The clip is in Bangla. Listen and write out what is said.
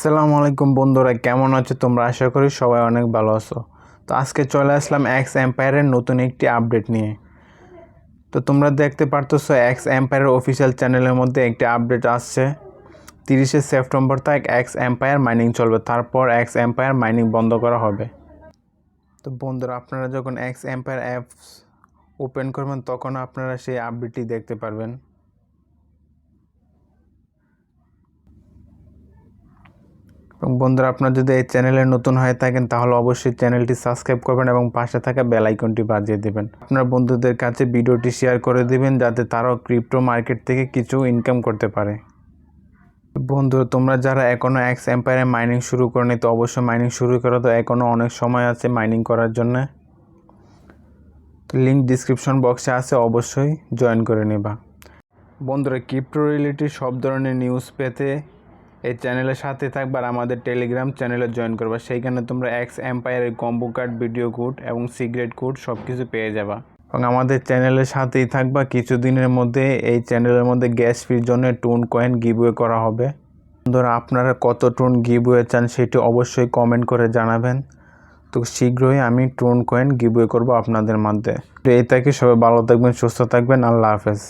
আসসালামু আলাইকুম বন্ধুরা, কেমন আছো তোমরা? আশা করি সবাই অনেক ভালো আছো। তো আজকে চলে আসলাম এক্স এম্পায়ারের নতুন একটি আপডেট নিয়ে। তো তোমরা দেখতে পারতেছো এক্স এম্পায়ারের অফিসিয়াল চ্যানেলের মধ্যে একটি আপডেট আসছে। 30শে সেপ্টেম্বর থেকে এক্স এম্পায়ার মাইনিং চলবে, তারপর এক্স এম্পায়ার মাইনিং বন্ধ করা হবে। তো বন্ধুরা, আপনারা যখন এক্স এম্পায়ার অ্যাপস ওপেন করবেন তখন আপনারা সেই আপডেটটি দেখতে পারবেন। এবং বন্ধুরা, আপনারা যদি এই চ্যানেলে নতুন হয়ে থাকেন তাহলে অবশ্যই চ্যানেলটি সাবস্ক্রাইব করবেন এবং পাশে থাকা বেল আইকনটি বাজিয়ে দেবেন। আপনার বন্ধুদের কাছে ভিডিওটি শেয়ার করে দিবেন যাতে তারাও ক্রিপ্টো মার্কেট থেকে কিছু ইনকাম করতে পারে। বন্ধুরা, তোমরা যারা এখনও এক্স এম্পায়ারে মাইনিং শুরু করনি তো অবশ্যই মাইনিং শুরু করো। তো এখনও অনেক সময় আছে মাইনিং করার জন্য। লিঙ্ক ডিসক্রিপশন বক্সে আছে, অবশ্যই জয়েন করে নেবা। বন্ধুরা, ক্রিপ্টো রিলেটেড সব ধরনের নিউজ পেতে এই চ্যানেলের সাথে থাকবে আর আমাদের টেলিগ্রাম চ্যানেলে জয়েন করবা। সেইখানে তোমরা এক্স এম্পায়ারের কম্বো কার্ড, ভিডিও কোড এবং সিক্রেট কোড সব কিছু পেয়ে যাবা। এবং আমাদের চ্যানেলের সাথেই থাকবা। কিছুদিনের মধ্যে এই চ্যানেলের মধ্যে গ্যাস ফির জন্য টোন কয়েন গিভওয়ে করা হবে। বন্ধুরা, আপনারা কত টোন গিভওয়ে চান সেটি অবশ্যই কমেন্ট করে জানাবেন। তো শীঘ্রই আমি টোন কয়েন গিভওয়ে করবো আপনাদের মধ্যে। তো এই থেকে সবাই ভালো থাকবেন, সুস্থ থাকবেন। আল্লাহ হাফেজ।